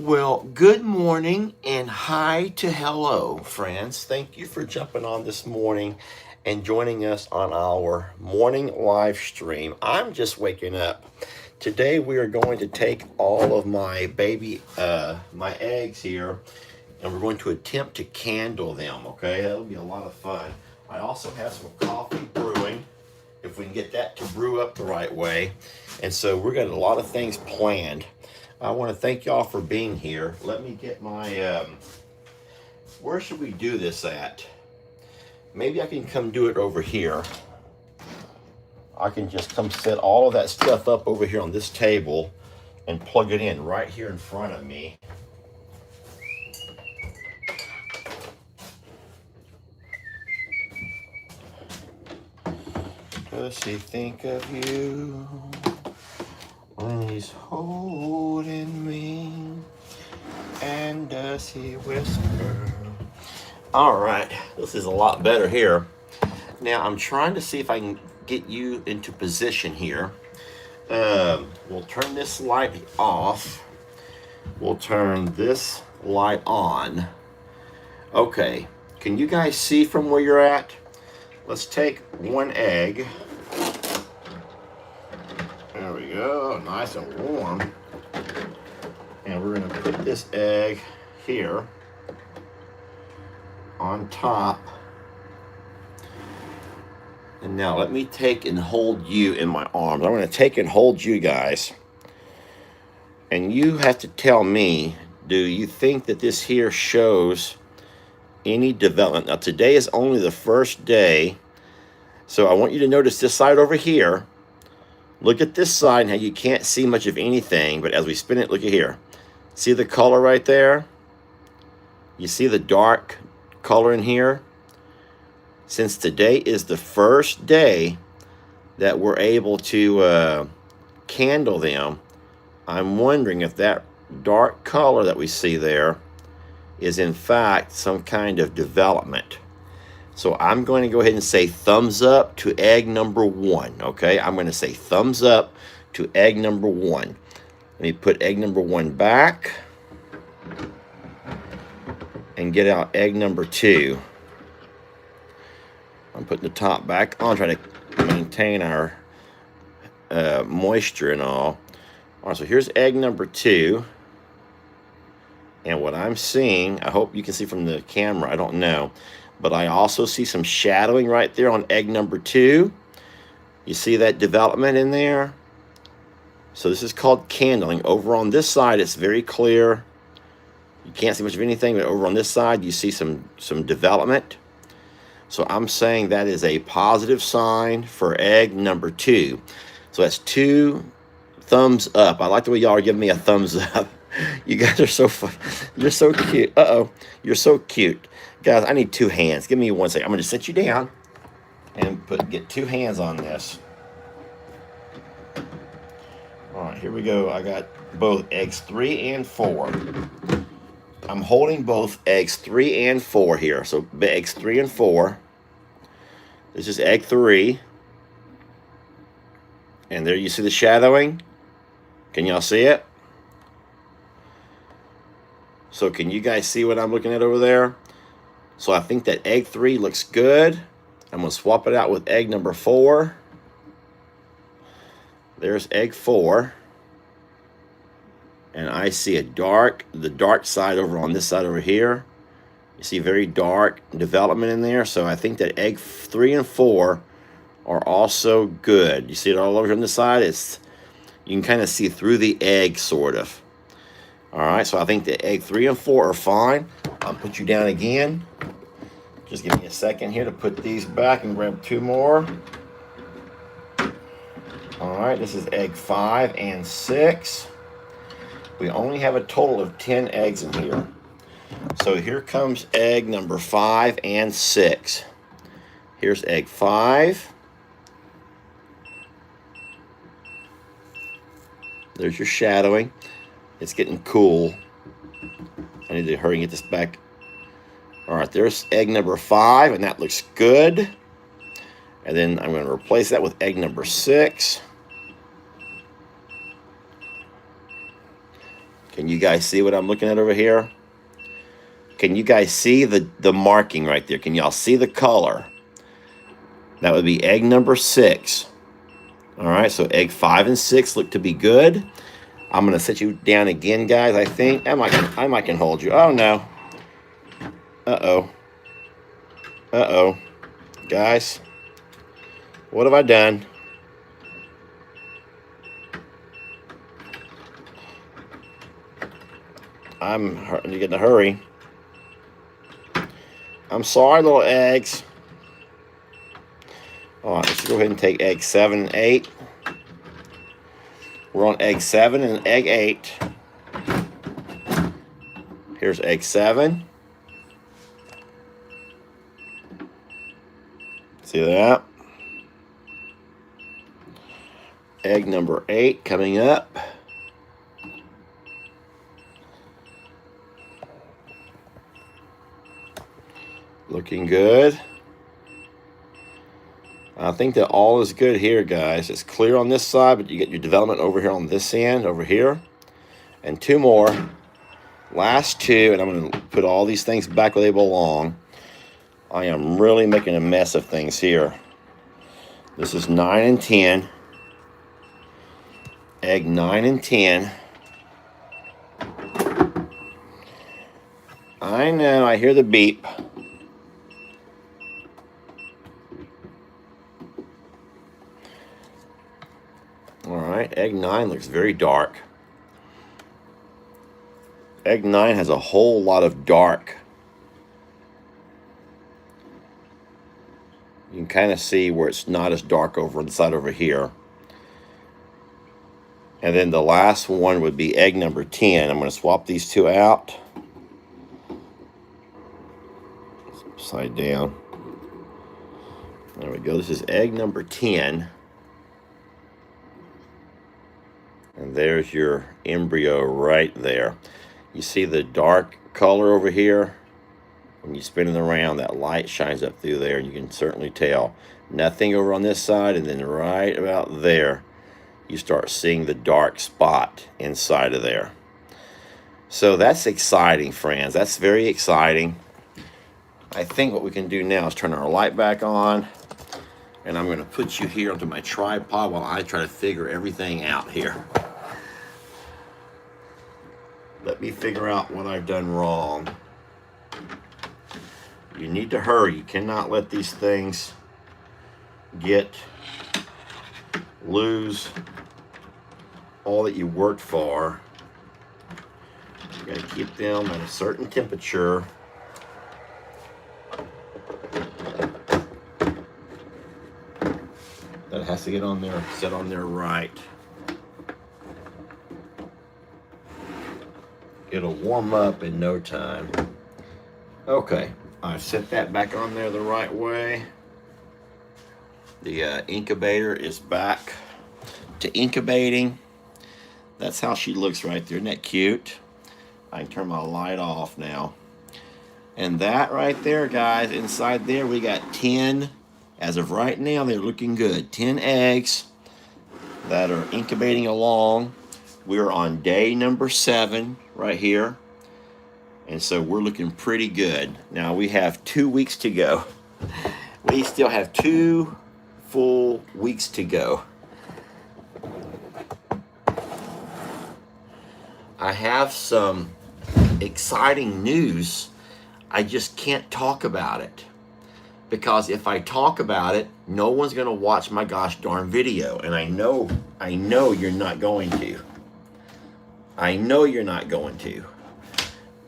Well, good morning and hi to hello, friends. Thank you for jumping on this morning and joining us on our morning live stream. I'm just waking up. Today we are going to take all of my my eggs here, and we're going to attempt to candle them, okay? That'll be a lot of fun. I also have some coffee brewing, if we can get that to brew up the right way. And so we're got a lot of things planned. I want to thank y'all for being here. Let me get my, where should we do this at? Maybe I can come do it over here. I can just come set all of that stuff up over here on this table and plug it in right here in front of me. Does he think of you when he's holding me? And does he whisper? All right, this is a lot better here. Now I'm trying to see if I can get you into position here. We'll turn this light off. We'll turn this light on. Okay, can you guys see from where you're at? Let's take one egg. There we go, nice and warm. And we're gonna put this egg here on top. And now let me take and hold you in my arms. I'm gonna take and hold you guys. And you have to tell me, do you think that this here shows any development? Now today is only the first day, so I want you to notice this side over here. Look at this side and how you can't see much of anything, but as we spin it, look at here. See the color right there? You see the dark color in here? Since today is the first day that we're able to candle them, I'm wondering if that dark color that we see there is in fact some kind of development. So I'm going to go ahead and say thumbs up to egg number 1, okay? I'm going to say thumbs up to egg number 1. Let me put egg number 1 back and get out egg number 2. I'm putting the top back on, trying to maintain our moisture and all. All right, so here's egg number 2. And what I'm seeing, I hope you can see from the camera, I don't know, but I also see some shadowing right there on egg number 2. You see that development in there? So this is called candling. Over on this side, it's very clear. You can't see much of anything, but over on this side, you see some development. So I'm saying that is a positive sign for egg number 2. So that's 2 thumbs up. I like the way y'all are giving me a thumbs up. You guys are so fun. You're so cute. Uh-oh. You're so cute. Guys, I need 2 hands. Give me 1 second. I'm going to sit you down and get 2 hands on this. All right, here we go. I got both eggs 3 and 4. I'm holding both eggs 3 and 4 here. So eggs 3 and 4. This is egg 3. And there you see the shadowing. Can y'all see it? So can you guys see what I'm looking at over there? So I think that egg 3 looks good. I'm going to swap it out with egg number 4. There's egg 4. And I see the dark side over on this side over here. You see very dark development in there. So I think that egg 3 and 4 are also good. You see it all over on this side? You can kind of see through the egg, sort of. All right, so I think that egg 3 and 4 are fine. I'll put you down again. Just give me a second here to put these back and grab 2 more. All right, this is egg 5 and 6. We only have a total of 10 eggs in here. So here comes egg number 5 and 6. Here's egg 5. There's your shadowing. It's getting cool. I need to hurry and get this back. All right, there's egg number 5, and that looks good. And then I'm going to replace that with egg number 6. Can you guys see what I'm looking at over here? Can you guys see the marking right there? Can y'all see the color? That would be egg number 6. All right, so egg 5 and 6 look to be good. I'm gonna set you down again, guys. I think I might can hold you. Oh no. Uh-oh. Uh-oh. Guys, what have I done? I'm getting a hurry. I'm sorry, little eggs. All right, let's go ahead and take egg 7 and 8. We're on egg 7 and egg 8. Here's egg 7. See that? Egg number 8 coming up. Looking good. I think that all is good here, guys. It's clear on this side, but you get your development over here on this end, over here. And 2 more. Last 2, and I'm going to put all these things back where they belong. I am really making a mess of things here. This is 9 and 10. Egg 9 and 10. I know, I hear the beep. All right, egg 9 looks very dark. Egg 9 has a whole lot of dark. You can kind of see where it's not as dark over on the side over here. And then the last one would be egg number 10. I'm going to swap these 2 out. Upside down. There we go. This is egg number 10. And there's your embryo right there. You see the dark color over here? When you spin it around, that light shines up through there, and you can certainly tell. Nothing over on this side, and then right about there, you start seeing the dark spot inside of there. So that's exciting, friends. That's very exciting. I think what we can do now is turn our light back on, and I'm going to put you here onto my tripod while I try to figure everything out here. Let me figure out what I've done wrong. You need to hurry. You cannot let these things lose all that you worked for. You gotta keep them at a certain temperature. That has to get on there, set on there right. It'll warm up in no time. Okay, I've set that back on there the right way. The incubator is back to incubating. That's how she looks right there. Isn't that cute? I can turn my light off now. And that right there, guys, inside there we got 10. As of right now, they're looking good. 10 eggs that are incubating along. We're on day number 7 right here. And so we're looking pretty good. Now we have 2 weeks to go. We still have 2 full weeks to go. I have some exciting news. I just can't talk about it. Because if I talk about it, no one's going to watch my gosh darn video. And I know you're not going to. I know you're not going to.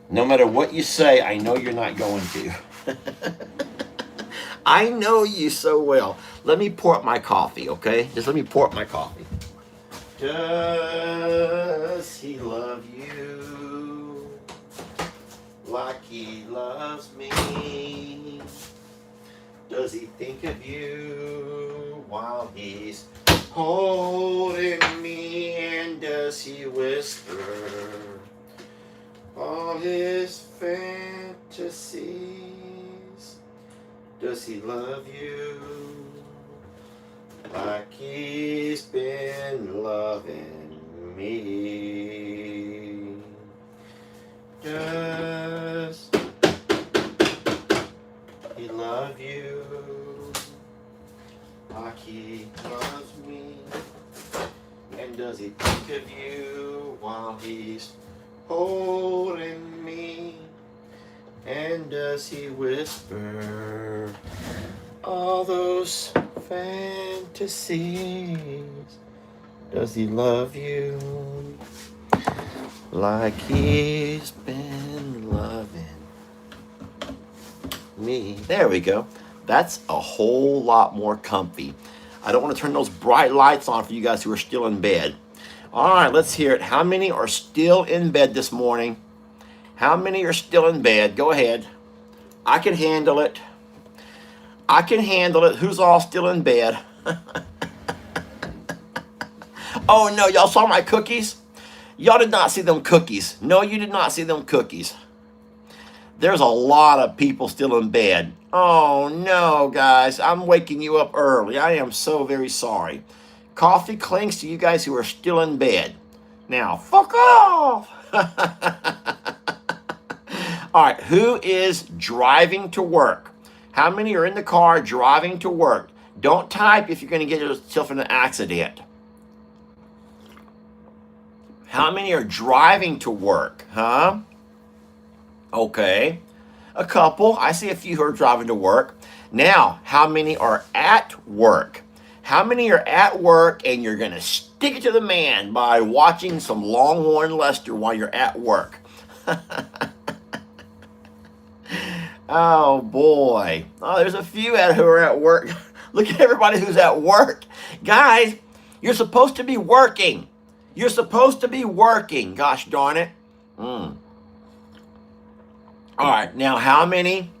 No matter what you say, I know you're not going to. I know you so well. Let me pour up my coffee, okay? Just let me pour up my coffee. Does he love you like he loves me? Does he think of you while he's holding me? And does he whisper all his fantasies? Does he love you like he's been loving me? Does he love you like he loves me? And does he think of you while he's holding me? And does he whisper all those fantasies? Does he love you like he's been loving me? There we go. That's a whole lot more comfy. I don't want to turn those bright lights on for you guys who are still in bed. All right, let's hear it. How many are still in bed this morning? How many are still in bed? Go ahead. I can handle it. I can handle it. Who's all still in bed? Oh no, y'all saw my cookies? Y'all did not see them cookies. No, you did not see them cookies. There's a lot of people still in bed. Oh no, guys, I'm waking you up early. I am so very sorry. Coffee clings to you guys who are still in bed. Now, fuck off. All right, who is driving to work? How many are in the car driving to work? Don't type if you're going to get yourself in an accident. How many are driving to work, huh? Okay, a couple. I see a few who are driving to work. Now, how many are at work? How many are at work and you're going to stick it to the man by watching some Longhorn Lester while you're at work? Oh, boy. Oh, there's a few who are at work. Look at everybody who's at work. Guys, you're supposed to be working. You're supposed to be working. Gosh darn it. All right, now how many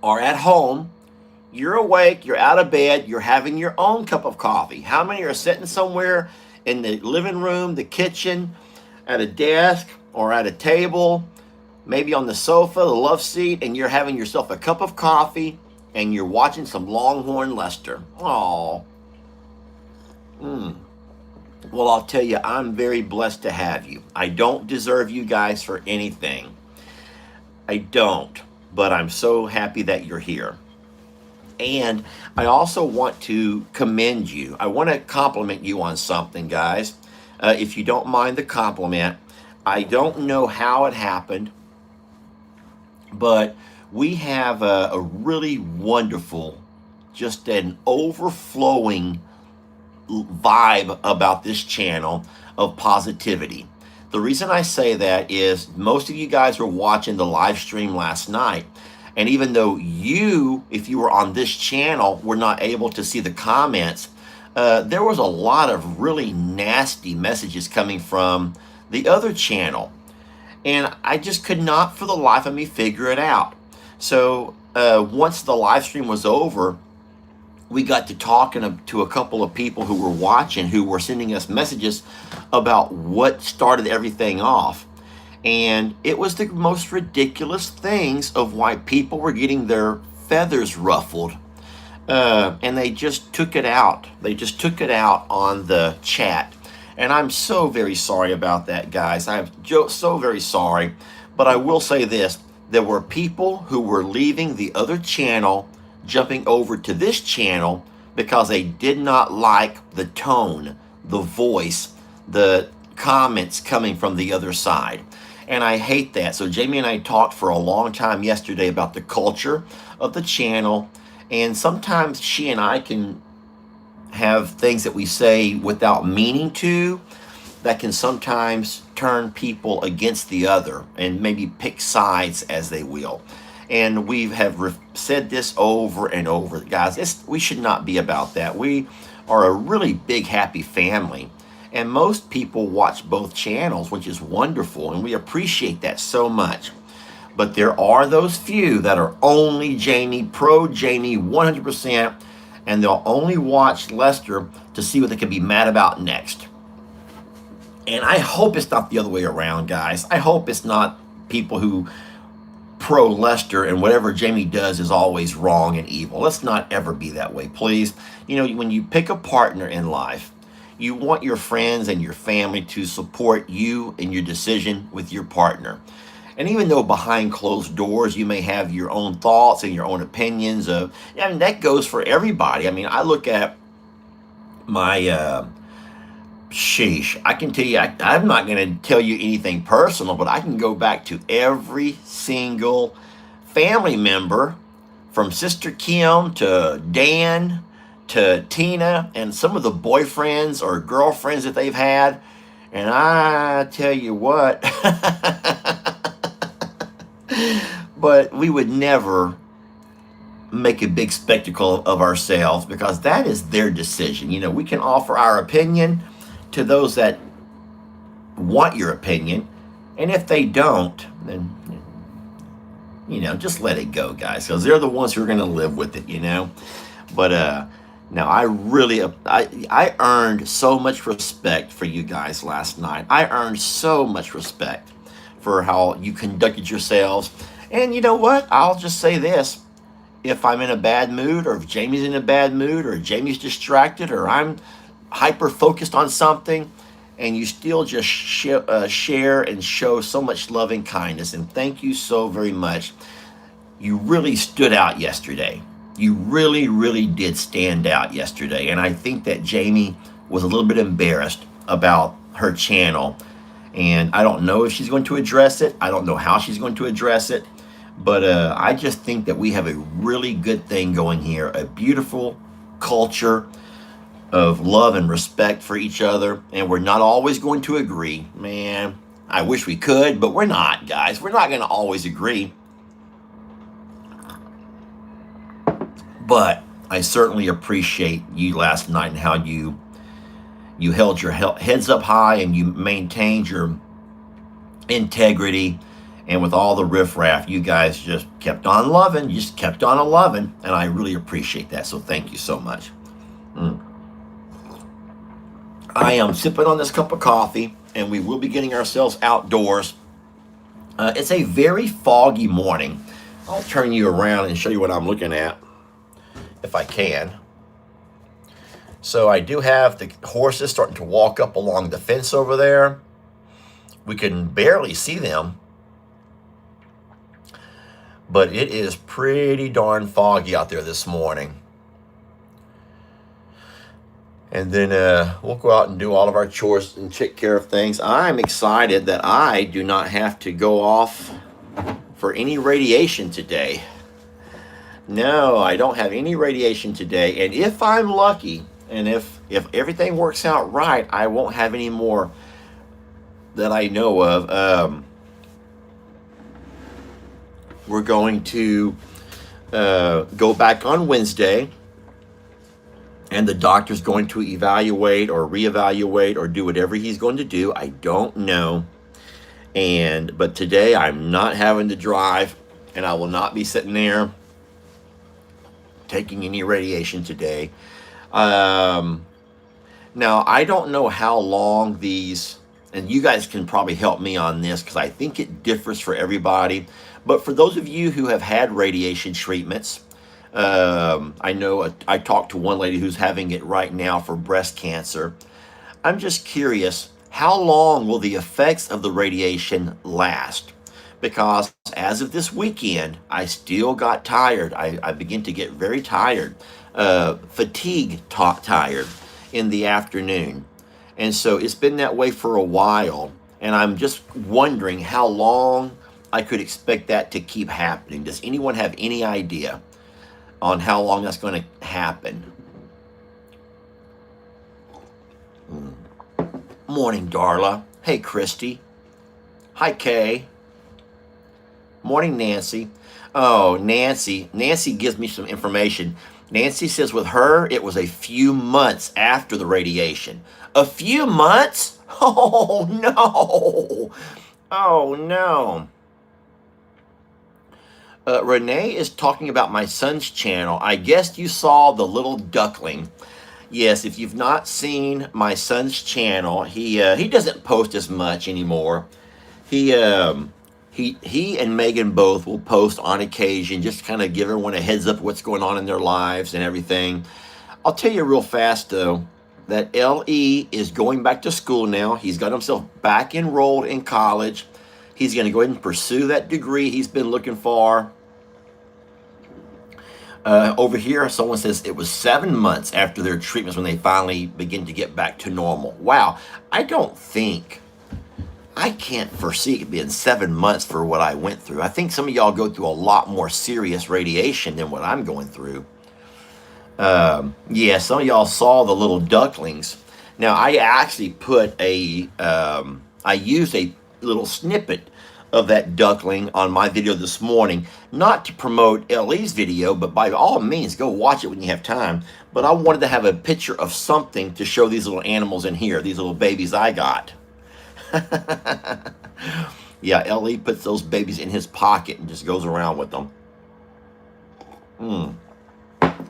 are at home? You're awake, you're out of bed, you're having your own cup of coffee. How many are sitting somewhere in the living room, the kitchen, at a desk, or at a table, maybe on the sofa, the love seat, and you're having yourself a cup of coffee and you're watching some Longhorn Lester? Oh. Well, I'll tell you, I'm very blessed to have you. I don't deserve you guys for anything. I don't, but I'm so happy that you're here. And I also want to commend you. I want to compliment you on something, guys. If you don't mind the compliment, I don't know how it happened, but we have a really wonderful, just an overflowing vibe about this channel of positivity. The reason I say that is most of you guys were watching the live stream last night. And even though you, if you were on this channel, were not able to see the comments, there was a lot of really nasty messages coming from the other channel. And I just could not for the life of me figure it out. So once the live stream was over, we got to talking to a couple of people who were watching, who were sending us messages about what started everything off. And it was the most ridiculous things of why people were getting their feathers ruffled. And they just took it out. They just took it out on the chat. And I'm so very sorry about that, guys. I'm so very sorry. But I will say this. There were people who were leaving the other channel, jumping over to this channel because they did not like the tone, the voice, the comments coming from the other side. And I hate that. So Jamie and I talked for a long time yesterday about the culture of the channel. And sometimes she and I can have things that we say without meaning to, that can sometimes turn people against the other and maybe pick sides as they will. And we have said this over and over, guys. We should not be about that. We are a really big, happy family. And most people watch both channels, which is wonderful, and we appreciate that so much. But there are those few that are only Jamie, pro Jamie, 100%, and they'll only watch Lester to see what they can be mad about next. And I hope it's not the other way around, guys. I hope it's not people who pro Lester and whatever Jamie does is always wrong and evil. Let's not ever be that way, please. You know, when you pick a partner in life, You want your friends and your family to support you in your decision with your partner. And even though behind closed doors you may have your own thoughts and your own opinions of, I mean, that goes for everybody. I mean, I look at my sheesh. I can tell you, I'm not going to tell you anything personal, but I can go back to every single family member, from Sister Kim to Dan to Tina, and some of the boyfriends or girlfriends that they've had. And I tell you what, but we would never make a big spectacle of ourselves, because that is their decision. You know, we can offer our opinion to those that want your opinion, and if they don't, then, you know, just let it go, guys, because they're the ones who are going to live with it, you know. But now I earned so much respect for you guys last night. I earned so much respect for how you conducted yourselves. And you know what? I'll just say this. If I'm in a bad mood, or if Jamie's in a bad mood, or Jamie's distracted, or I'm hyper focused on something, and you still just share and show so much love and kindness, and thank you so very much. You really stood out yesterday. You really, really did stand out yesterday. And I think that Jamie was a little bit embarrassed about her channel. And I don't know if she's going to address it. I don't know how she's going to address it. But I just think that we have a really good thing going here, a beautiful culture of love and respect for each other. And we're not always going to agree. Man, I wish we could, but we're not, guys. We're not going to always agree. But I certainly appreciate you last night and how you held your heads up high, and you maintained your integrity. And with all the riffraff, you guys just kept on loving. You just kept on loving. And I really appreciate that. So thank you so much. I am sipping on this cup of coffee, and we will be getting ourselves outdoors. It's a very foggy morning. I'll turn you around and show you what I'm looking at, if I can. So I do have the horses starting to walk up along the fence over there. We can barely see them, but it is pretty darn foggy out there this morning. And then we'll go out and do all of our chores and take care of things. I'm excited that I do not have to go off for any radiation today. No, I don't have any radiation today. And if I'm lucky, and if everything works out right, I won't have any more that I know of. We're going to go back on Wednesday, and the doctor's going to evaluate or reevaluate or do whatever he's going to do. I don't know. But today I'm not having to drive, and I will not be sitting there taking any radiation today. Now, I don't know how long these, and you guys can probably help me on this, because I think it differs for everybody. But for those of you who have had radiation treatments, I know I talked to one lady who's having it right now for breast cancer. I'm just curious, how long will the effects of the radiation last? Because as of this weekend, I still got tired. I begin to get very tired, tired in the afternoon. And so it's been that way for a while. And I'm just wondering how long I could expect that to keep happening. Does anyone have any idea on how long that's going to happen? Morning, Darla. Hey, Christy. Hi, Kay. Morning, Nancy. Oh, Nancy gives me some information. Nancy says with her, it was a few months after the radiation. A few months? Oh, no. Oh, no. Renee is talking about my son's channel. I guess you saw the little duckling. Yes, if you've not seen my son's channel, he doesn't post as much anymore. He and Megan both will post on occasion, just kind of give everyone a heads up what's going on in their lives and everything. I'll tell you real fast though, that LE is going back to school now. He's got himself back enrolled in college. He's going to go ahead and pursue that degree he's been looking for. Over here, someone says it was 7 months after their treatments when they finally begin to get back to normal. Wow, I can't foresee it being 7 months for what I went through. I think some of y'all go through a lot more serious radiation than what I'm going through. Yeah, some of y'all saw the little ducklings. Now, I actually I used a little snippet of that duckling on my video this morning, not to promote LE's video, but by all means, go watch it when you have time. But I wanted to have a picture of something to show these little animals in here, these little babies I got. Yeah, LE puts those babies in his pocket and just goes around with them.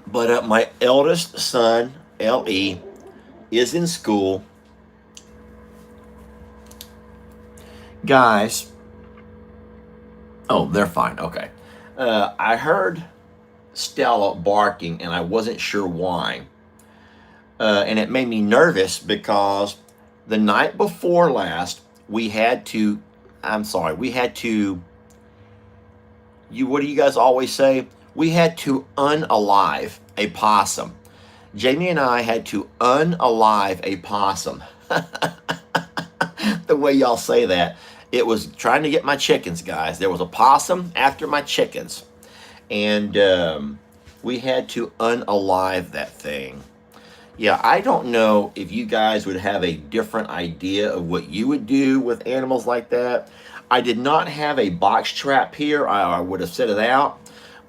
But my eldest son, LE, is in school. Guys, oh, they're fine. Okay. I heard Stella barking, and I wasn't sure why. And it made me nervous because the night before last, what do you guys always say? We had to unalive a possum. Jamie and I had to unalive a possum. The way y'all say that. It was trying to get my chickens, guys. There was a possum after my chickens. And we had to unalive that thing. Yeah, I don't know if you guys would have a different idea of what you would do with animals like that. I did not have a box trap here. I would have set it out.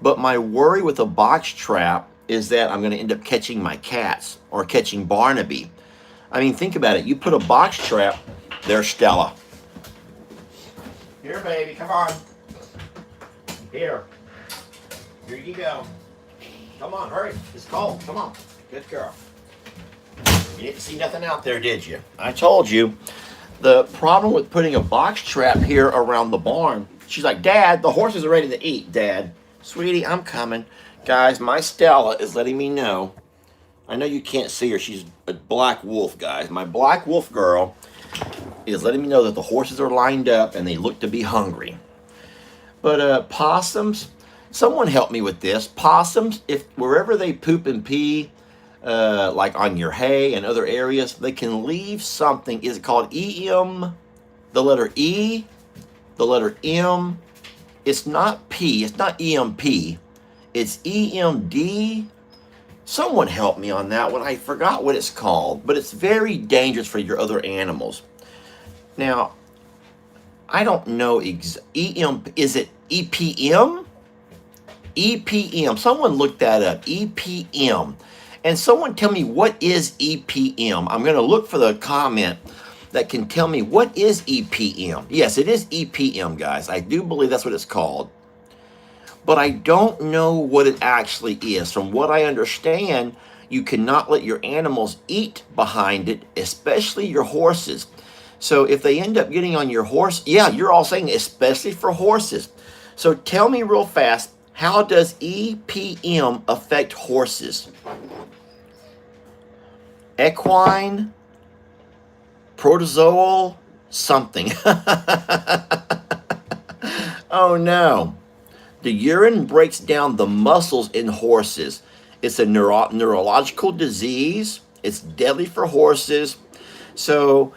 But my worry with a box trap is that I'm going to end up catching my cats or catching Barnaby. I mean, think about it. You put a box trap. There's Stella. Here, baby, come on. Here. Here you go. Come on, hurry. It's cold. Come on. Good girl. You didn't see nothing out there, did you? I told you. The problem with putting a box trap here around the barn, she's like, Dad, the horses are ready to eat, Dad. Sweetie, I'm coming. Guys, my Stella is letting me know. I know you can't see her. She's a black wolf, guys. My black wolf girl is letting me know that the horses are lined up and they look to be hungry. But possums, someone help me with this. Possums, if wherever they poop and pee, like on your hay and other areas, they can leave something. Is it called EM? The letter E, the letter M. It's not P. It's not EMP. It's EMD. Someone help me on that one. I forgot what it's called, but it's very dangerous for your other animals. Now, I don't know EM. Is it EPM? EPM. Someone look that up. EPM. And someone tell me, what is EPM? I'm going to look for the comment that can tell me what is EPM. Yes, it is EPM, guys. I do believe that's what it's called. But I don't know what it actually is. From what I understand, you cannot let your animals eat behind it, especially your horses. So if they end up getting on your horse, yeah, you're all saying especially for horses. So tell me real fast, how does EPM affect horses? Equine, protozoal, something. Oh no. The urine breaks down the muscles in horses. It's a neurological disease. It's deadly for horses. So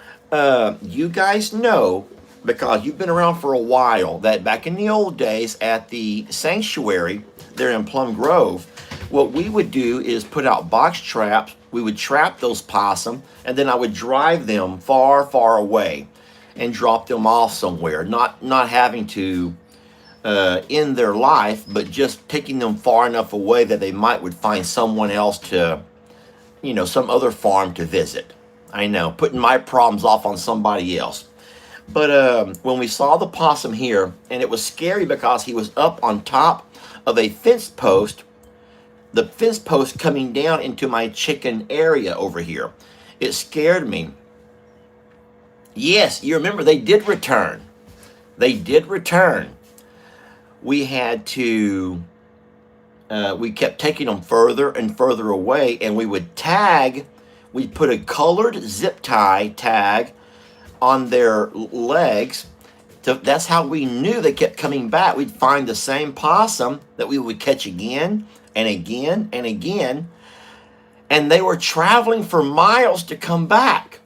you guys know, because you've been around for a while, that back in the old days at the sanctuary there in Plum Grove, what we would do is put out box traps. We would trap those possum, and then I would drive them far, far away and drop them off somewhere, not having to end their life, but just taking them far enough away that they would find someone else to, some other farm to visit. I know, putting my problems off on somebody else. But when we saw the possum here, and it was scary because he was up on top of a fence post, the fence post coming down into my chicken area over here. It scared me. Yes, you remember they did return. They did return. We had to, we kept taking them further and further away, and we would tag we put a colored zip tie tag on their legs. That's how we knew they kept coming back. We'd find the same possum that we would catch again and again and again. And they were traveling for miles to come back.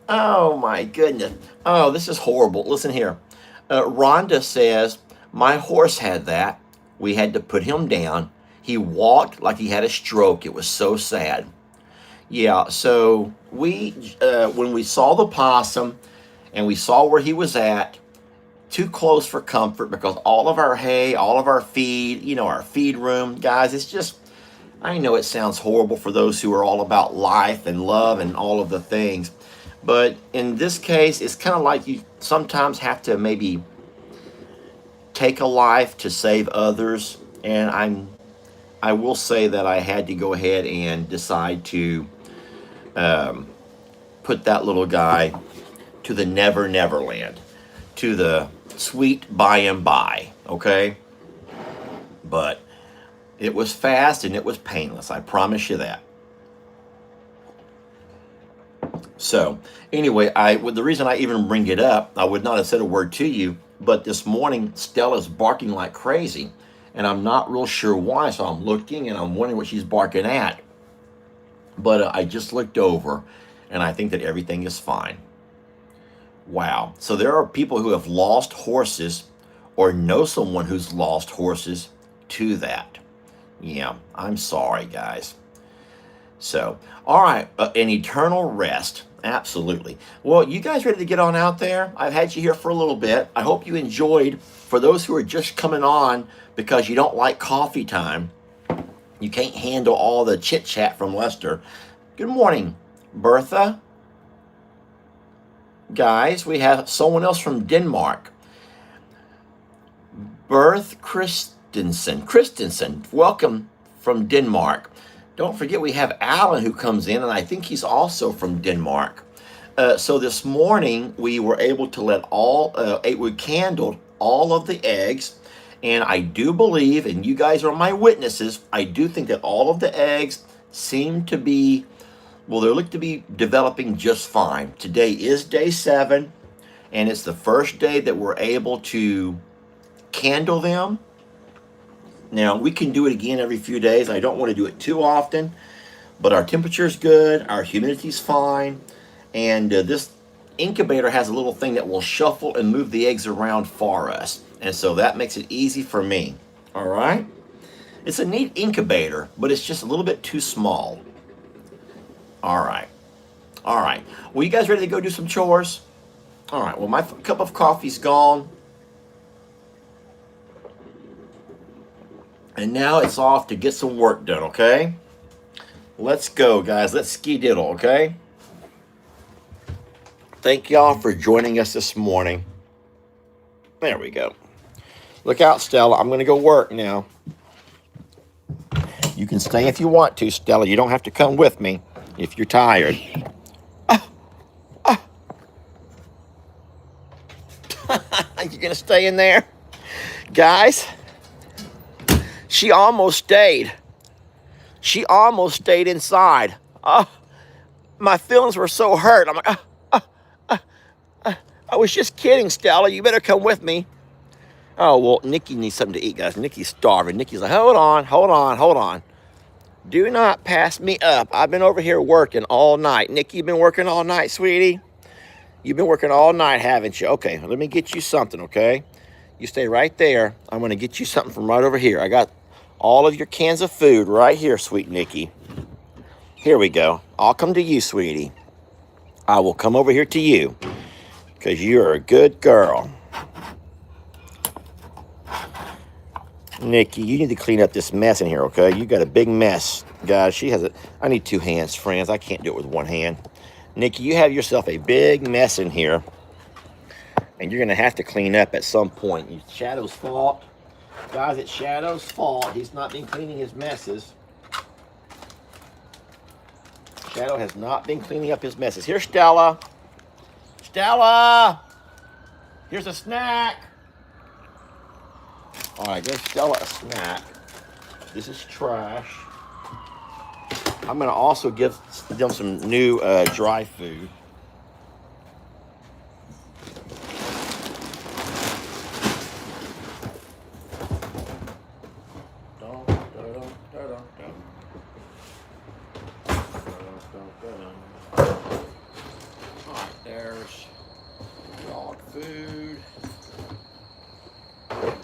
Oh my goodness. Oh, this is horrible. Listen here. Rhonda says, my horse had that. We had to put him down. He walked like he had a stroke. It was so sad. Yeah, so we, when we saw the possum and we saw where he was at, too close for comfort because all of our hay, all of our feed, you know, our feed room, guys, it's just, I know it sounds horrible for those who are all about life and love and all of the things. But in this case, it's kind of like you sometimes have to maybe take a life to save others. And I will say that I had to go ahead and decide to put that little guy to the never land, to the sweet by and by, okay? But it was fast and it was painless, I promise you that. So anyway, the reason I even bring it up, I would not have said a word to you, but this morning Stella's barking like crazy, and I'm not real sure why. So I'm looking and I'm wondering what she's barking at. But I just looked over, and I think that everything is fine. Wow. So there are people who have lost horses, or know someone who's lost horses to that. Yeah, I'm sorry, guys. So, all right, an eternal rest. Absolutely. Well, you guys ready to get on out there? I've had you here for a little bit. I hope you enjoyed. For those who are just coming on because you don't like coffee time, you can't handle all the chit chat from Lester. Good morning, Bertha. Guys, we have someone else from Denmark. Berth Christensen. Welcome from Denmark. Don't forget we have Alan who comes in, and I think he's also from Denmark. So this morning we were able to let we candled all of the eggs, and I do believe, and you guys are my witnesses, I do think that all of the eggs seem to be, well, they look to be developing just fine. Today is day 7, and it's the first day that we're able to candle them. Now, we can do it again every few days. I don't want to do it too often, but our temperature is good, our humidity's fine, and this incubator has a little thing that will shuffle and move the eggs around for us, and so that makes it easy for me. All right? It's a neat incubator, but it's just a little bit too small. All right. All right. Well, you guys ready to go do some chores? All right. Well, my cup of coffee's gone. And now it's off to get some work done, okay? Let's go, guys. Let's ski-diddle, okay? Thank y'all for joining us this morning. There we go. Look out, Stella. I'm going to go work now. You can stay if you want to, Stella. You don't have to come with me if you're tired. You going to stay in there? Guys, she almost stayed. She almost stayed inside. My feelings were so hurt. I'm like, I was just kidding, Stella. You better come with me. Oh, well, Nikki needs something to eat, guys. Nikki's starving. Nikki's like, hold on. Do not pass me up. I've been over here working all night. Nikki, you've been working all night, sweetie? You've been working all night, haven't you? Okay, let me get you something, okay? You stay right there. I'm going to get you something from right over here. I got all of your cans of food right here, sweet Nikki. Here we go. I'll come to you, sweetie. I will come over here to you because you're a good girl. Nikki, you need to clean up this mess in here, okay? You got a big mess. Guys, I need 2 hands, friends. I can't do it with 1 hand. Nikki, you have yourself a big mess in here, and you're going to have to clean up at some point. It's Shadow's fault. Guys, it's Shadow's fault. He's not been cleaning his messes. Shadow has not been cleaning up his messes. Here's Stella. Stella! Here's a snack. All right, give Stella a snack. This is trash. I'm going to also give them some new dry food. Alright, there's dog food.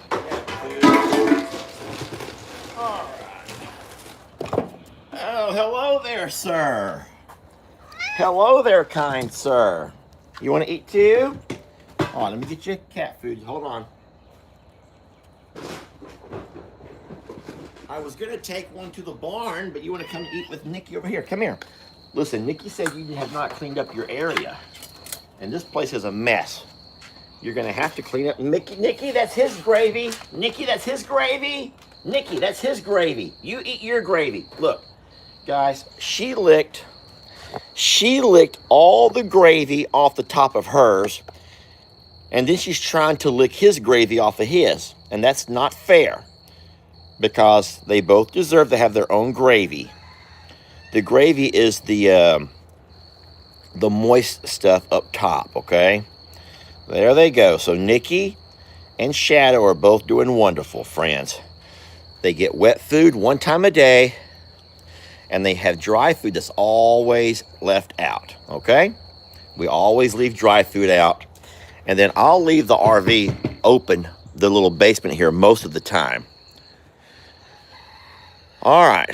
Cat food. Alright. Oh, hello there, sir. Hello there, kind sir. You want to eat too? Hold on, let me get you cat food. Hold on. I was going to take one to the barn, but you want to come eat with Nikki over here. Come here. Listen, Nikki said you have not cleaned up your area. And this place is a mess. You're going to have to clean up. Nikki, that's his gravy. Nikki, that's his gravy. Nikki, that's his gravy. You eat your gravy. Look, guys, she licked all the gravy off the top of hers. And then she's trying to lick his gravy off of his. And that's not fair. Because they both deserve to have their own gravy. The gravy is the moist stuff up top, okay? There they go. So Nikki and Shadow are both doing wonderful, friends. They get wet food one time a day, and they have dry food that's always left out, okay? We always leave dry food out. And then I'll leave the RV open, the little basement here, most of the time. All right.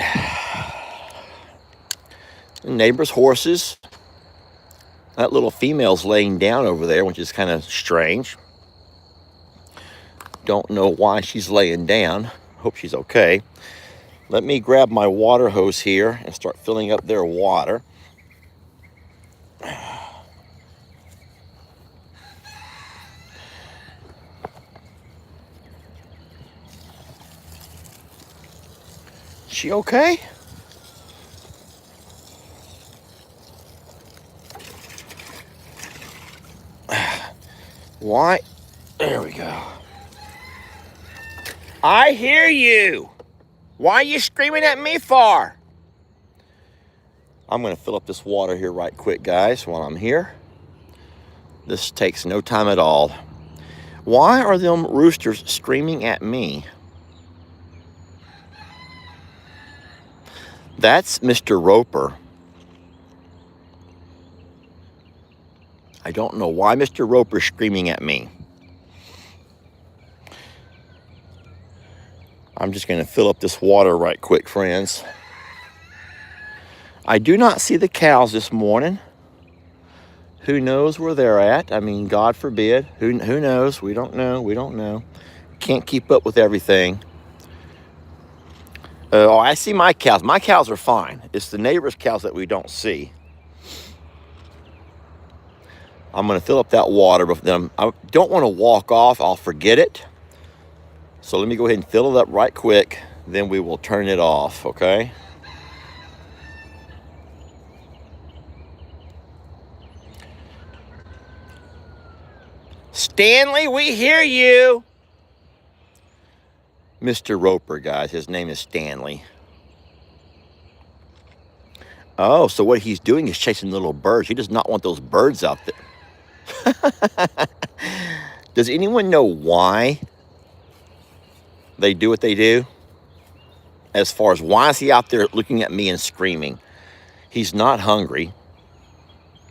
Neighbor's horses. That little female's laying down over there, which is kind of strange. Don't know why she's laying down. Hope she's okay. Let me grab my water hose here and start filling up their water. She okay? Why? There we go. I hear you. Why are you screaming at me for? I'm going to fill up this water here right quick, guys, while I'm here. This takes no time at all. Why are them roosters screaming at me? That's Mr. Roper. I don't know why Mr. Roper's screaming at me. I'm just going to fill up this water right quick, friends. I do not see the cows this morning. Who knows where they're at? I mean, God forbid. Who knows? We don't know. We don't know. Can't keep up with everything. Oh, I see my cows. My cows are fine. It's the neighbor's cows that we don't see. I'm going to fill up that water with them. I don't want to walk off. I'll forget it. So let me go ahead and fill it up right quick. Then we will turn it off, okay? Stanley, we hear you. Mr. Roper, guys. His name is Stanley. Oh, so what he's doing is chasing little birds. He does not want those birds out there. Does anyone know why they do what they do? As far as why is he out there looking at me and screaming? He's not hungry.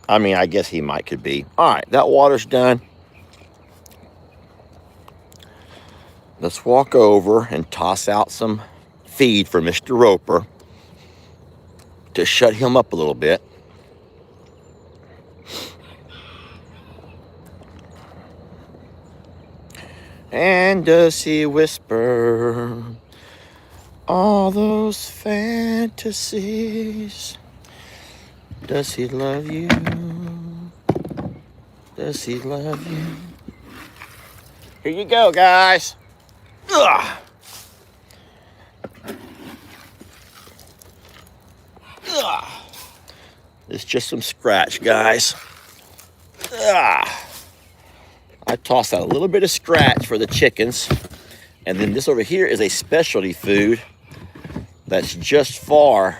I mean, I guess he could be. All right, that water's done. Let's walk over and toss out some feed for Mr. Roper to shut him up a little bit. And does he whisper all those fantasies? Does he love you? Does he love you? Here you go, guys. Ugh. Ugh. It's just some scratch, guys. Ugh. I tossed out a little bit of scratch for the chickens. And then this over here is a specialty food that's just for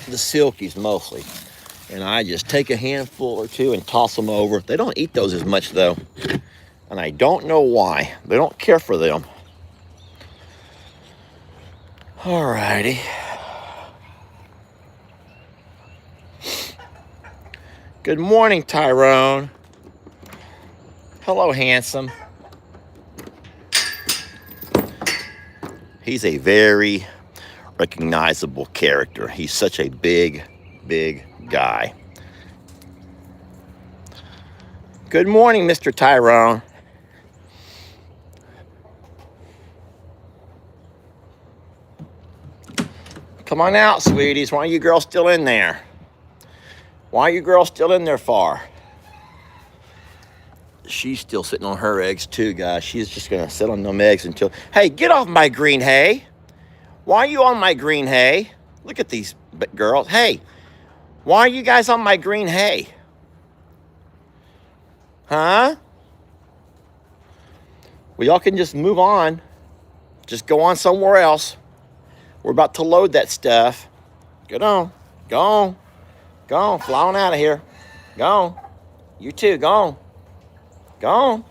the silkies mostly. And I just take a handful or two and toss them over. They don't eat those as much though. And I don't know why. They don't care for them. Alrighty. Good morning, Tyrone. Hello, handsome. He's a very recognizable character. He's such a big guy. Good morning, Mr. Tyrone. Come on out, sweeties. Why are you girls still in there? Why are you girls still in there for? She's still sitting on her eggs too, guys. She's just gonna sit on them eggs until, hey, get off my green hay. Why are you on my green hay? Look at these girls. Hey, why are you guys on my green hay? Huh? Well, y'all can just move on. Just go on somewhere else. We're about to load that stuff. Get on. Go on. Go on. Fly on out of here. Go on. You too. Go on. Go on.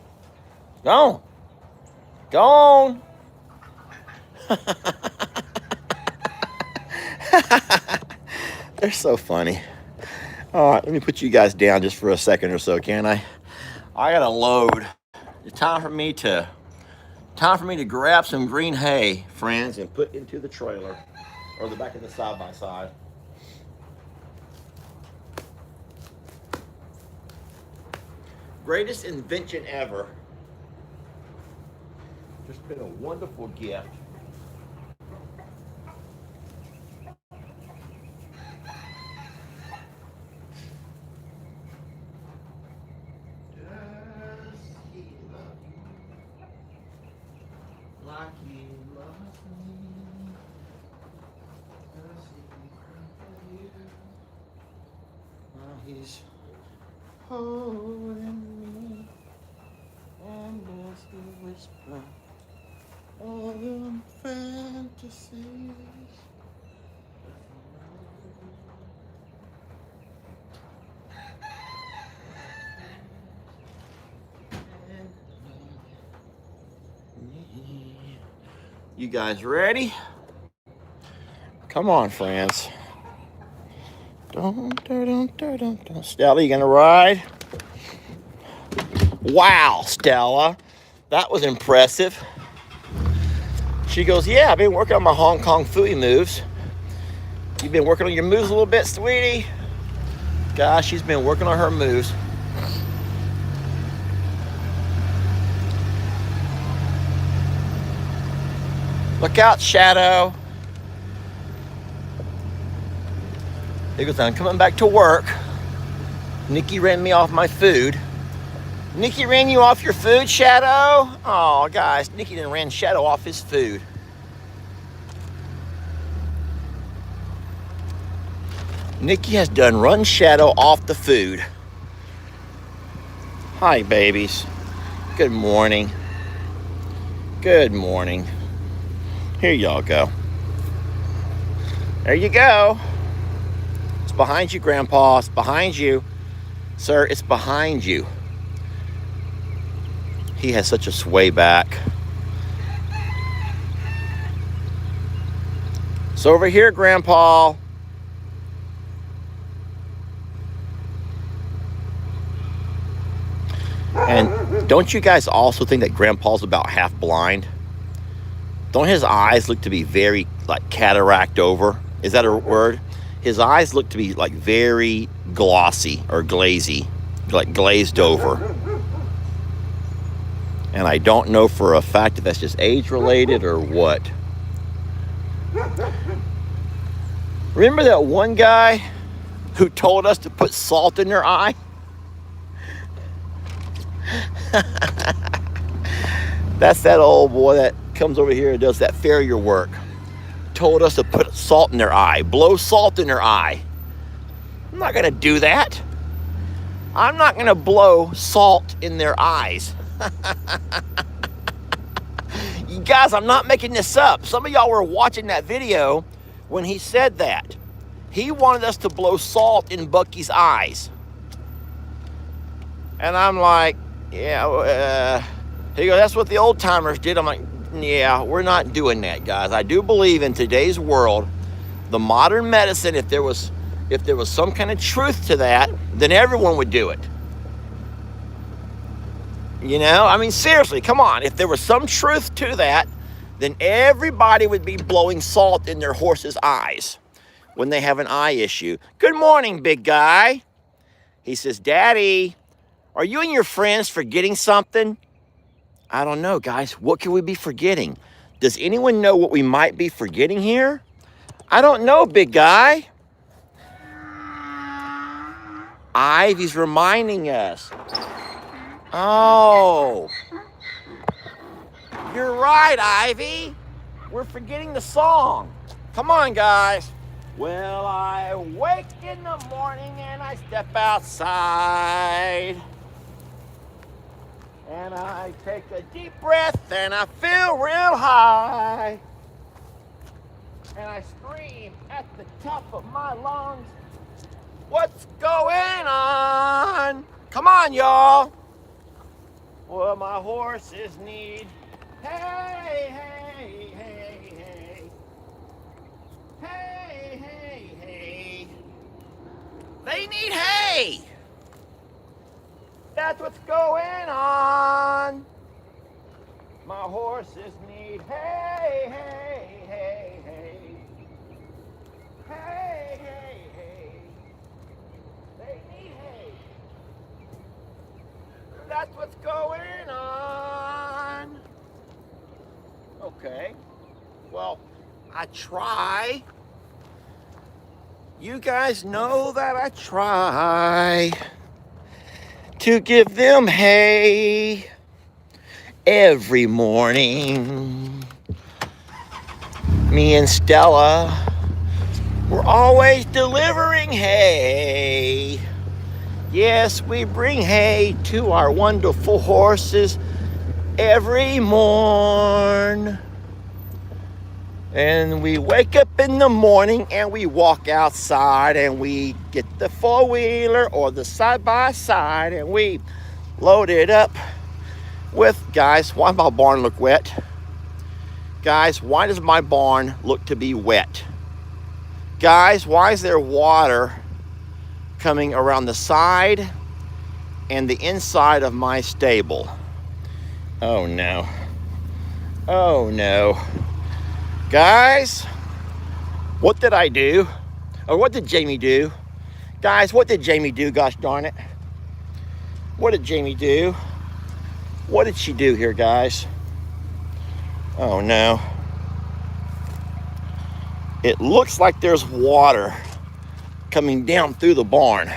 Go on. Go on. They're so funny. All right, let me put you guys down just for a second or so, can I? I gotta load. It's time for me to grab some green hay, friends, and put into the trailer or the back of the side-by-side. Greatest invention ever. Just been a wonderful gift. Like he loves me. Does he cry for you? While he's holding me, and does he whisper all them fantasies? You guys ready? Come on, friends. Stella, you gonna ride? Wow, Stella, that was impressive. She goes, yeah, I've been working on my Hong Kong Phooey moves. You've been working on your moves a little bit, sweetie? Gosh, she's been working on her moves. Look out, Shadow. He goes, I'm coming back to work. Nikki ran me off my food. Nikki ran you off your food, Shadow? Oh, guys, Nikki done ran Shadow off his food. Nikki has done run Shadow off the food. Hi, babies. Good morning. Good morning. Here y'all go. There you go. It's behind you, Grandpa. It's behind you. Sir, it's behind you. He has such a sway back. It's over here, Grandpa. And don't you guys also think that Grandpa's about half blind? Don't his eyes look to be very, like, cataract over? Is that a word? His eyes look to be, like, very glossy or glazy, like glazed over. And I don't know for a fact if that's just age-related or what. Remember that one guy who told us to put salt in their eye? That's that old boy that comes over here and does that farrier work. Told us to put salt in their eye, blow salt in their eye. I'm not gonna do that. I'm not gonna blow salt in their eyes. You guys, I'm not making this up. Some of y'all were watching that video when he said that. He wanted us to blow salt in Bucky's eyes. And I'm like, yeah, he goes, that's what the old timers did. I'm like, yeah, we're not doing that, guys. I do believe in today's world, the modern medicine, if there was some kind of truth to that, then everyone would do it. You know, I mean, seriously, come on. If there was some truth to that, then everybody would be blowing salt in their horse's eyes when they have an eye issue. Good morning, big guy. He says, Daddy, are you and your friends forgetting something? I don't know, guys. What can we be forgetting? Does anyone know what we might be forgetting here? I don't know, big guy. Ivy's reminding us. Oh, you're right, Ivy. We're forgetting the song. Come on, guys. Well, I wake in the morning and I step outside. And I take a deep breath and I feel real high. And I scream at the top of my lungs, what's going on? Come on, y'all. Well, my horses need hay, hay, hay, hay. Hay, hay, hay. They need hay. That's what's going on. My horses need hay, hay, hay, hay. Hay, hay, hay. They need hay. That's what's going on. Okay. Well, I try. You guys know that I try to give them hay every morning. Me and Stella, we're always delivering hay. Yes, we bring hay to our wonderful horses every morn. And we wake up in the morning and we walk outside and we get the four-wheeler or the side-by-side and we load it up with, guys, why does my barn look wet? Guys, why does my barn look to be wet? Guys, why is there water coming around the side and the inside of my stable? Oh no. Oh no. Guys, what did I do? Or what did Jamie do? Guys, what did Jamie do? Gosh darn it. What did Jamie do? What did she do here, guys? Oh no. It looks like there's water coming down through the barn.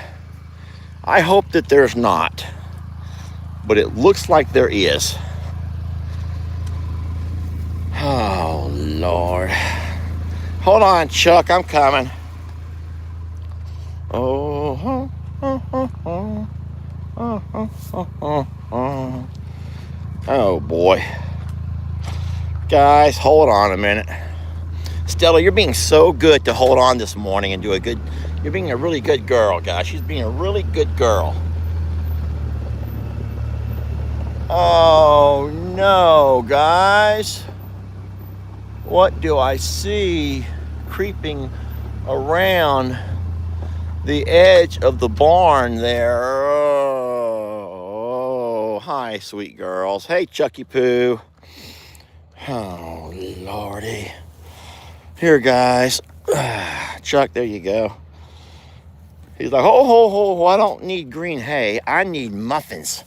I hope that there's not, but it looks like there is. Oh, Lord. Hold on, Chuck, I'm coming. Oh, oh, oh, oh, oh, oh, oh, oh, oh. Oh, boy. Guys, hold on a minute. Stella, you're being so good to hold on this morning and do a good... You're being a really good girl, guys. She's being a really good girl. Oh, no, guys. What do I see creeping around the edge of the barn there? Oh, hi, sweet girls. Hey, Chucky Poo. Oh, Lordy. Here, guys. Chuck, there you go. He's like, ho, I don't need green hay. I need muffins.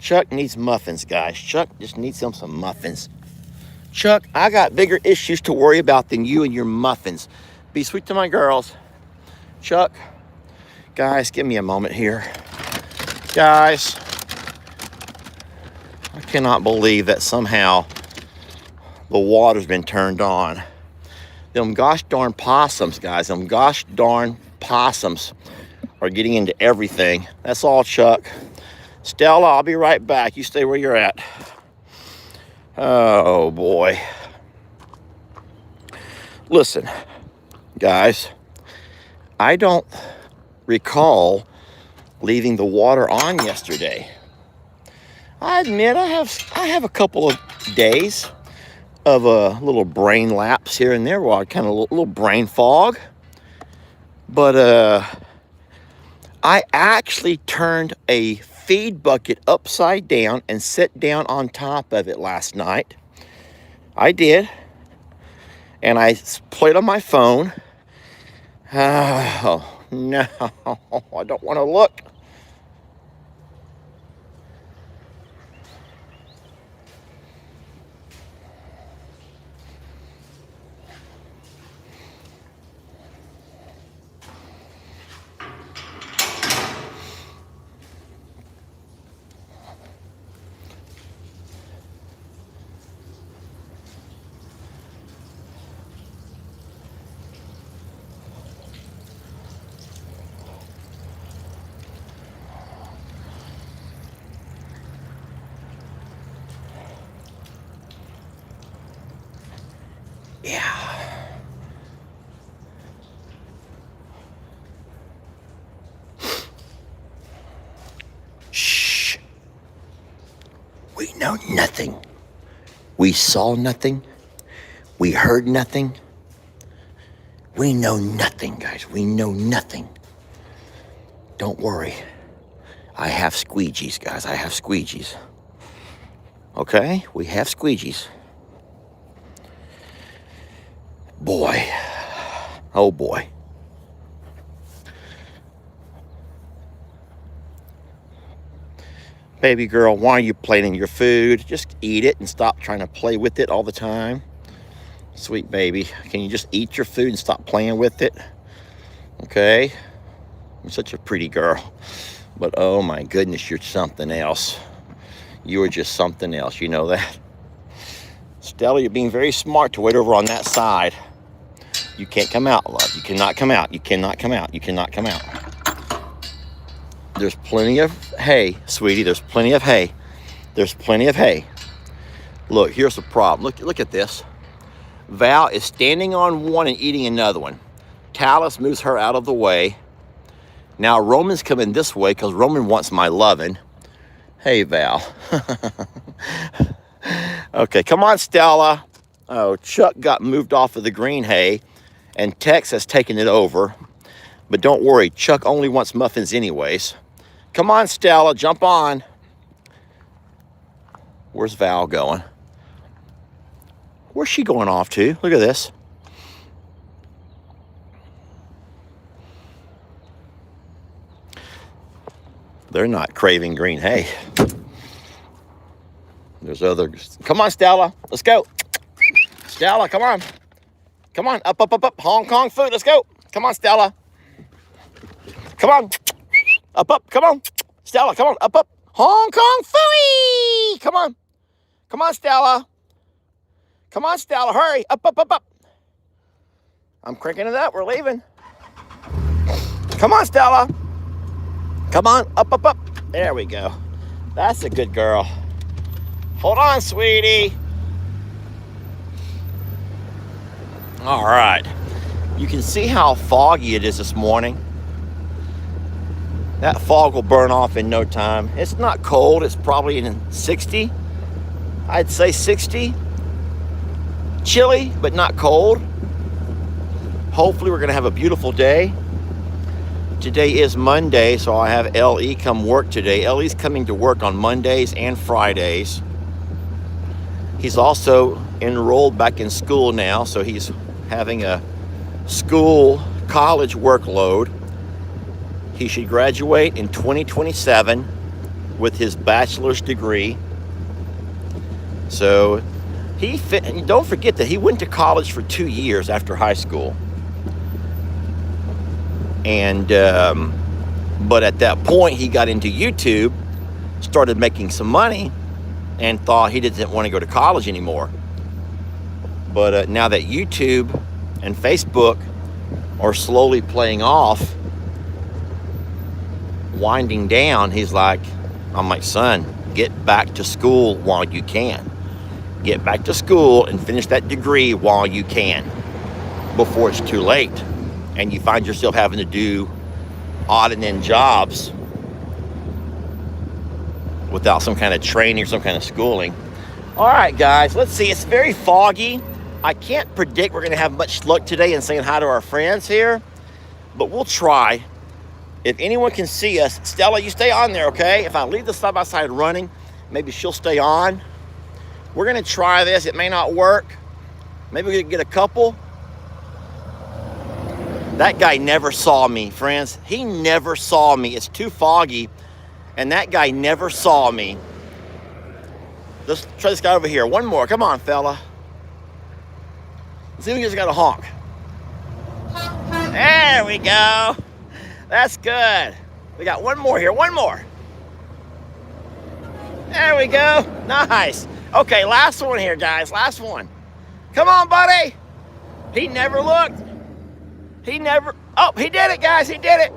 Chuck needs muffins, guys. Chuck just needs some muffins. Chuck, I got bigger issues to worry about than you and your muffins. Be sweet to my girls. Chuck, guys, give me a moment here. Guys, I cannot believe that somehow the water's been turned on. Them gosh darn possums, guys, them gosh darn possums are getting into everything. That's all, Chuck. Stella, I'll be right back. You stay where you're at. Oh, boy. Listen, guys, I don't recall leaving the water on yesterday. I admit I have a couple of days of a little brain lapse here and there, well, kind of a little brain fog. But I actually turned a feed bucket upside down and sat down on top of it last night. I did. And I played on my phone. Oh, no, I don't want to look. Yeah. Shh. We know nothing. We saw nothing. We heard nothing. We know nothing, guys. We know nothing. Don't worry. I have squeegees, guys. I have squeegees. Okay? We have squeegees. Boy. Oh, boy. Baby girl, why are you playing in your food? Just eat it and stop trying to play with it all the time. Sweet baby, can you just eat your food and stop playing with it? Okay? You're such a pretty girl. But oh my goodness, you're something else. You are just something else, you know that? Stella, you're being very smart to wait over on that side. You can't come out, love. You cannot come out. You cannot come out. You cannot come out. There's plenty of hay, sweetie. There's plenty of hay. There's plenty of hay. Look, here's the problem. Look at this. Val is standing on one and eating another one. Talus moves her out of the way. Now Roman's coming this way because Roman wants my loving. Hey, Val. Okay, come on, Stella. Oh, Chuck got moved off of the green hay, and Tex has taken it over. But don't worry, Chuck only wants muffins anyways. Come on, Stella, jump on. Where's Val going? Where's she going off to? Look at this. They're not craving green hay. There's others. Come on, Stella. Let's go. Stella, come on. Come on. Up, up, up, up. Hong Kong food. Let's go. Come on, Stella. Come on. Up, up. Come on. Stella, come on. Up, up. Hong Kong food. Come on. Come on, Stella. Come on, Stella. Hurry. Up, up, up, up. I'm cranking it up. We're leaving. Come on, Stella. Come on. Up, up, up. There we go. That's a good girl. Hold on, sweetie. All right. You can see how foggy it is this morning. That fog will burn off in no time. It's not cold. It's probably in 60. I'd say 60. Chilly, but not cold. Hopefully we're going to have a beautiful day. Today is Monday, so I have L.E. come work today. L.E.'s coming to work on Mondays and Fridays. He's also enrolled back in school now, so he's having a college workload. He should graduate in 2027 with his bachelor's degree. So and don't forget that he went to college for 2 years after high school. And but at that point he got into YouTube, started making some money, and thought he didn't want to go to college anymore. But now that YouTube and Facebook are slowly playing off, winding down, he's like, I'm like, son, get back to school while you can. Get back to school and finish that degree while you can, before it's too late. and you find yourself having to do odd and end jobs without some kind of training or some kind of schooling. All right, guys, let's see. It's very foggy. I can't predict we're going to have much luck today in saying hi to our friends here, but we'll try. If anyone can see us, Stella, you stay on there, okay? If I leave the side-by-side running, maybe she'll stay on. We're going to try this. It may not work. Maybe we can get a couple. That guy never saw me, friends. He never saw me. It's too foggy, and that guy never saw me. Let's try this guy over here. One more. Come on, fella. Let's see if we just got a honk. There we go. That's good. We got one more here. One more. There we go. Nice. Okay, last one here, guys. Last one. Come on, buddy. He never looked. Oh, he did it, guys. He did it.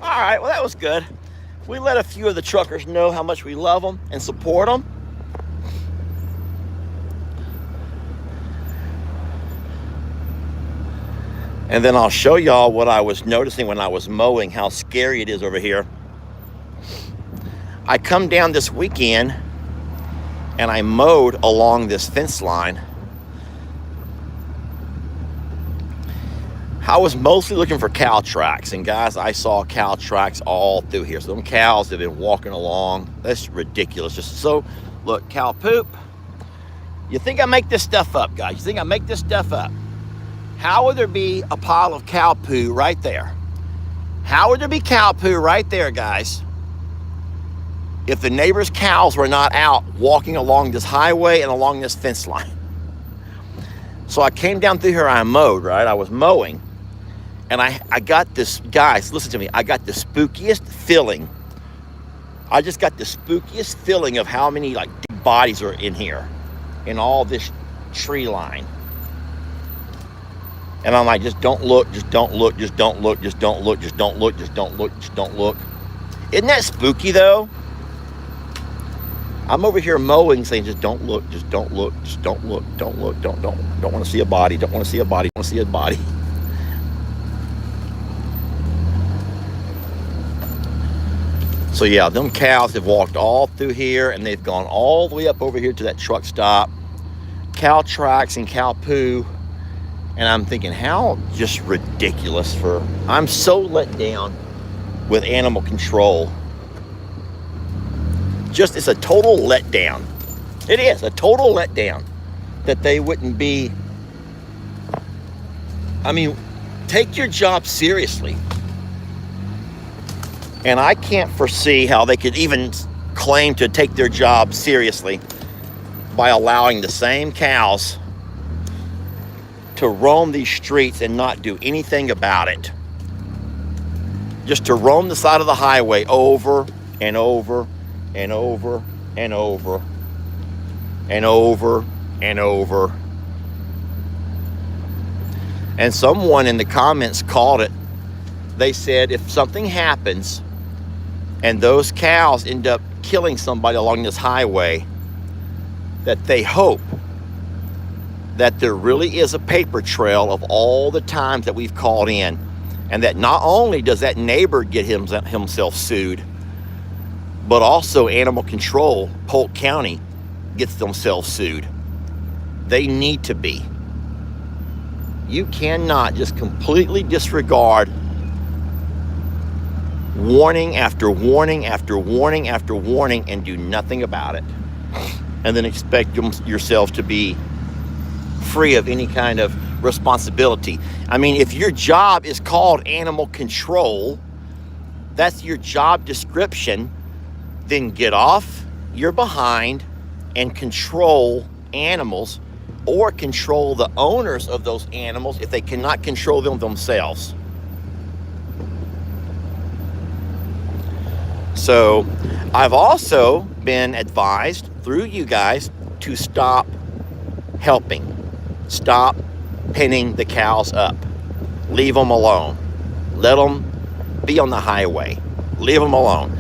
All right, well, that was good. We let a few of the truckers know how much we love them and support them. And then I'll show y'all what I was noticing when I was mowing, how scary it is over here. I come down this weekend and I mowed along this fence line. I was mostly looking for cow tracks, and guys, I saw cow tracks all through here. So them cows have been walking along. That's ridiculous. Just so, look, cow poop. You think I make this stuff up, guys? You think I make this stuff up? How would there be a pile of cow poo right there? How would there be cow poo right there, guys, if the neighbor's cows were not out walking along this highway and along this fence line? So I came down through here, I mowed, right? I was mowing, and I got this, guys, listen to me, I got the spookiest feeling. I just got the spookiest feeling of how many, like, dead bodies are in here, in all this tree line. And I'm like, just don't look, just don't look, just don't look, just don't look, just don't look, just don't look, just don't look. Isn't that spooky, though? I'm over here mowing, saying, just don't look, just don't look, just don't look, don't look, don't want to see a body, don't want to see a body, don't want to see a body. So yeah, them cows have walked all through here, and they've gone all the way up over here to that truck stop. Cow tracks and cow poo. And I'm thinking, how just ridiculous for, I'm so let down with animal control. Just, it's a total letdown. It is a total letdown that they wouldn't be, I mean, take your job seriously. And I can't foresee how they could even claim to take their job seriously by allowing the same cows to roam these streets and not do anything about it. Just to roam the side of the highway over and over and over and over and over and over. And someone in the comments called it, they said if something happens and those cows end up killing somebody along this highway, that they hope that there really is a paper trail of all the times that we've called in, and that not only does that neighbor get himself sued, but also animal control, Polk County, gets themselves sued. They need to be. You cannot just completely disregard warning after warning after warning after warning and do nothing about it, and then expect yourself to be free of any kind of responsibility. I mean, if your job is called animal control, that's your job description, then get off your behind and control animals, or control the owners of those animals if they cannot control them themselves. So I've also been advised through you guys to stop helping. Stop pinning the cows up. Leave them alone. Let them be on the highway. Leave them alone.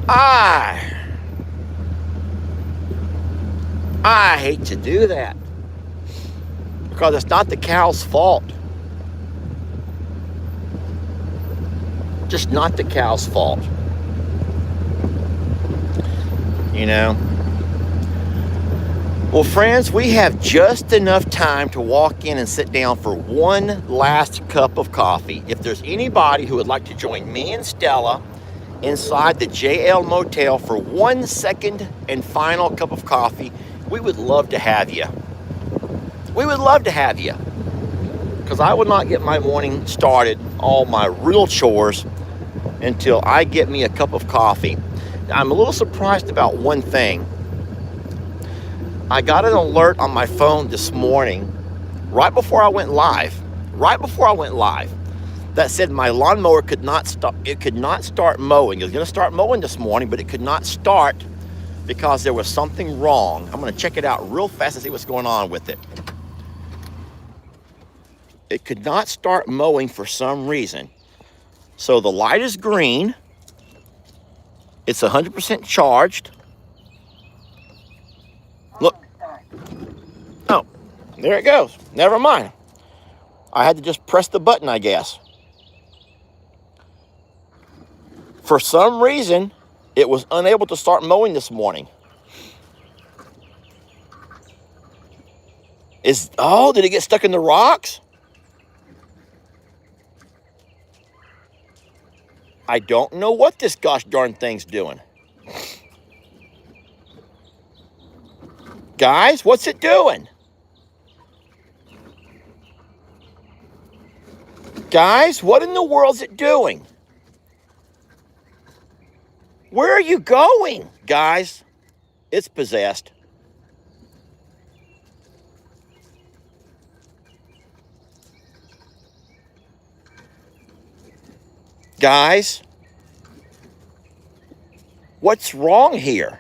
I hate to do that, because it's not the cow's fault. just not the cow's fault. You know? Well, friends, we have just enough time to walk in and sit down for one last cup of coffee. If there's anybody who would like to join me and Stella inside the JL Motel for 1 second and final cup of coffee, we would love to have you. We would love to have you. Because I would not get my morning started, all my real chores, until I get me a cup of coffee. Now, I'm a little surprised about one thing. I got an alert on my phone this morning, right before I went live, that said my lawnmower could not start. It could not start mowing. It was going to start mowing this morning, but it could not start because there was something wrong. I'm going to check it out real fast and see what's going on with it. It could not start mowing for some reason. So the light is green. It's 100% charged. Look. Oh, there it goes. Never mind. I had to just press the button, I guess. For some reason, it was unable to start mowing this morning. Did it get stuck in the rocks? I don't know what this gosh darn thing's doing. Guys, what's it doing? Guys, what in the world's it doing? Where are you going? Guys, it's possessed. Guys, what's wrong here?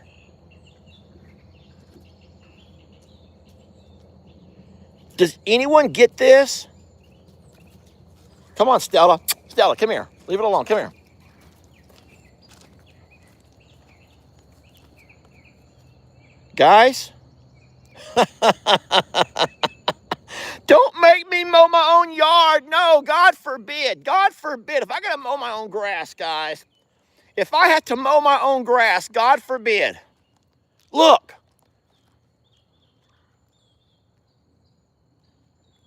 Does anyone get this? Come on, Stella. Stella, come here. Leave it alone. Come here. Guys, don't make me mow my own yard. No, God forbid. God forbid. If I got to mow my own grass, guys, if I had to mow my own grass, God forbid. Look.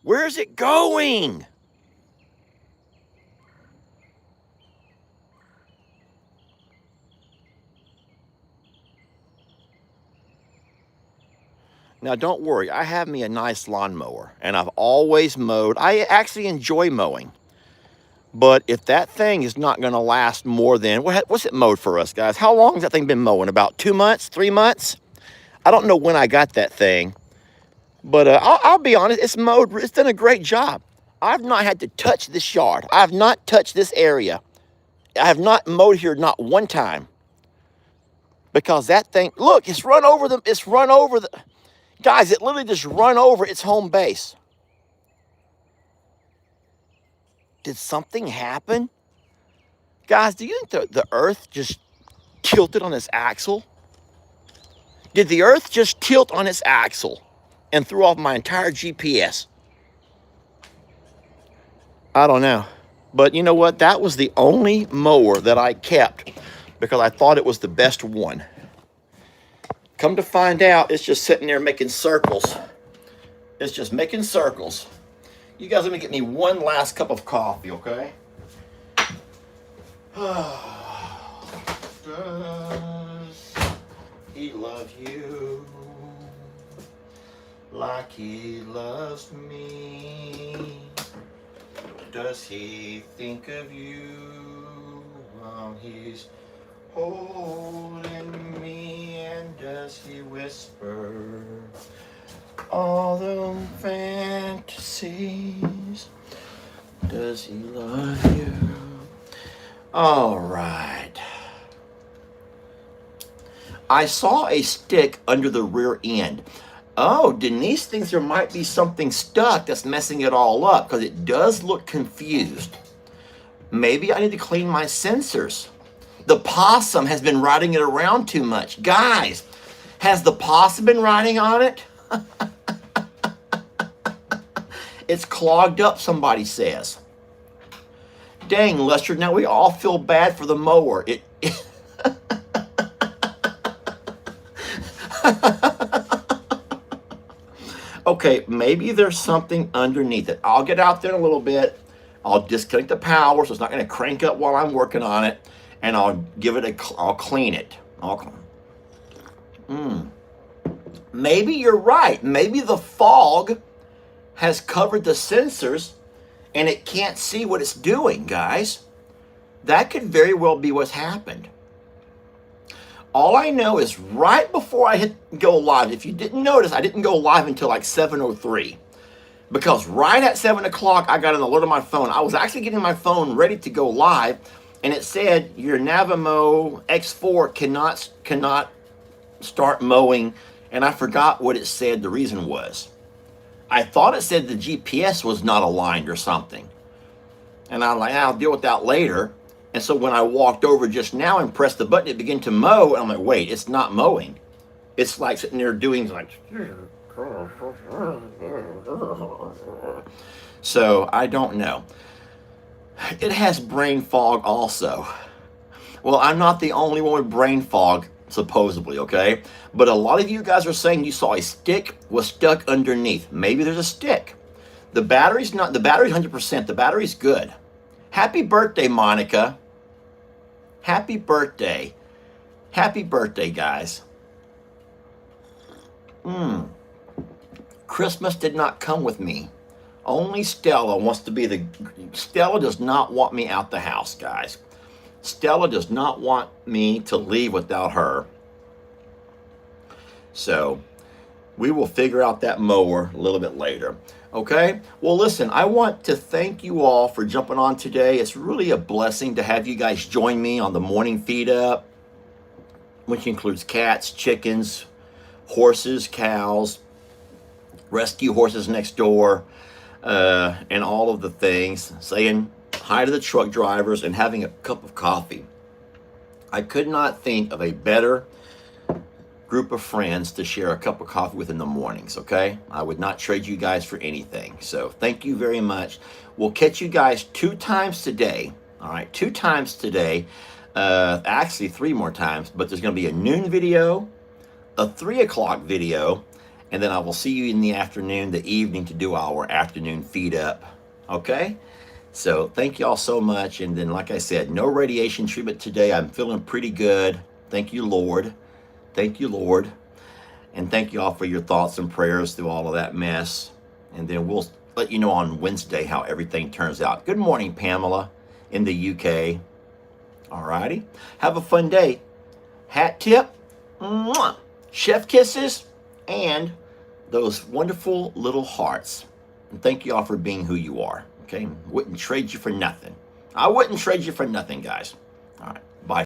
Where's it going? Now, don't worry. I have me a nice lawnmower, and I've always mowed. I actually enjoy mowing. But if that thing is not going to last more than, what's it mowed for us, guys? How long has that thing been mowing? About 2 months, 3 months? I don't know when I got that thing. But I'll be honest, it's mowed. It's done a great job. I've not had to touch this yard. I have not touched this area. I have not mowed here not one time. Because that thing, look, it's run over the, guys, it literally just run over its home base. Did something happen? Guys, do you think the earth just tilted on its axle? Did the earth just tilt on its axle and threw off my entire GPS? I don't know. But you know what? That was the only mower that I kept because I thought it was the best one. Come to find out, it's just sitting there making circles. It's just making circles. You guys let me get me one last cup of coffee, okay? Does he love you like he loves me? Does he think of you while he's holding me? And does he whisper all the fantasies? Does he love you? All right. I saw a stick under the rear end. Oh, Denise thinks there might be something stuck that's messing it all up because it does look confused. Maybe I need to clean my sensors. The possum has been riding it around too much. Guys, has the possum been riding on it? It's clogged up, somebody says. dang, Lester, now we all feel bad for the mower. Okay, maybe there's something underneath it. I'll get out there in a little bit. I'll disconnect the power so it's not going to crank up while I'm working on it, and I'll give it I'll clean it. Maybe you're right. Maybe the fog has covered the sensors and it can't see what it's doing, guys. That could very well be what's happened. All I know is right before I hit go live, if you didn't notice, I didn't go live until like 7:03. Because right at 7 o'clock, I got an alert on my phone. I was actually getting my phone ready to go live, and it said, your Navimo X4 cannot start mowing, and I forgot what it said the reason was. I thought it said the GPS was not aligned or something. And I'm like, I'll deal with that later. And so when I walked over just now and pressed the button, it began to mow. And I'm like, wait, it's not mowing. It's like sitting there doing like. So I don't know. It has brain fog also. Well, I'm not the only one with brain fog, supposedly, okay? But a lot of you guys are saying you saw a stick was stuck underneath. Maybe there's a stick. The battery's 100%. The battery's good. Happy birthday, Monica. Happy birthday. Happy birthday, guys. Christmas did not come with me. Only Stella wants to be Stella does not want me out the house, guys. Stella does not want me to leave without her. So we will figure out that mower a little bit later. Okay? Well, listen, I want to thank you all for jumping on today. It's really a blessing to have you guys join me on the morning feed up, which includes cats, chickens, horses, cows, rescue horses next door, and all of the things, saying hi to the truck drivers and having a cup of coffee. I could not think of a better group of friends to share a cup of coffee with in the mornings, okay? I would not trade you guys for anything. So thank you very much. We'll catch you guys 2 times today, all right? 2 times today, actually 3 more times, but there's going to be a noon video, a 3 o'clock video, and then I will see you in the afternoon, the evening, to do our afternoon feed up, okay? So thank you all so much. And then, like I said, no radiation treatment today. I'm feeling pretty good. Thank you, Lord. Thank you, Lord. And thank you all for your thoughts and prayers through all of that mess. And then we'll let you know on Wednesday how everything turns out. Good morning, Pamela in the UK. All righty. Have a fun day. Hat tip. Mwah. Chef kisses. And those wonderful little hearts. And thank you all for being who you are. Okay? Wouldn't trade you for nothing. I wouldn't trade you for nothing, guys. All right.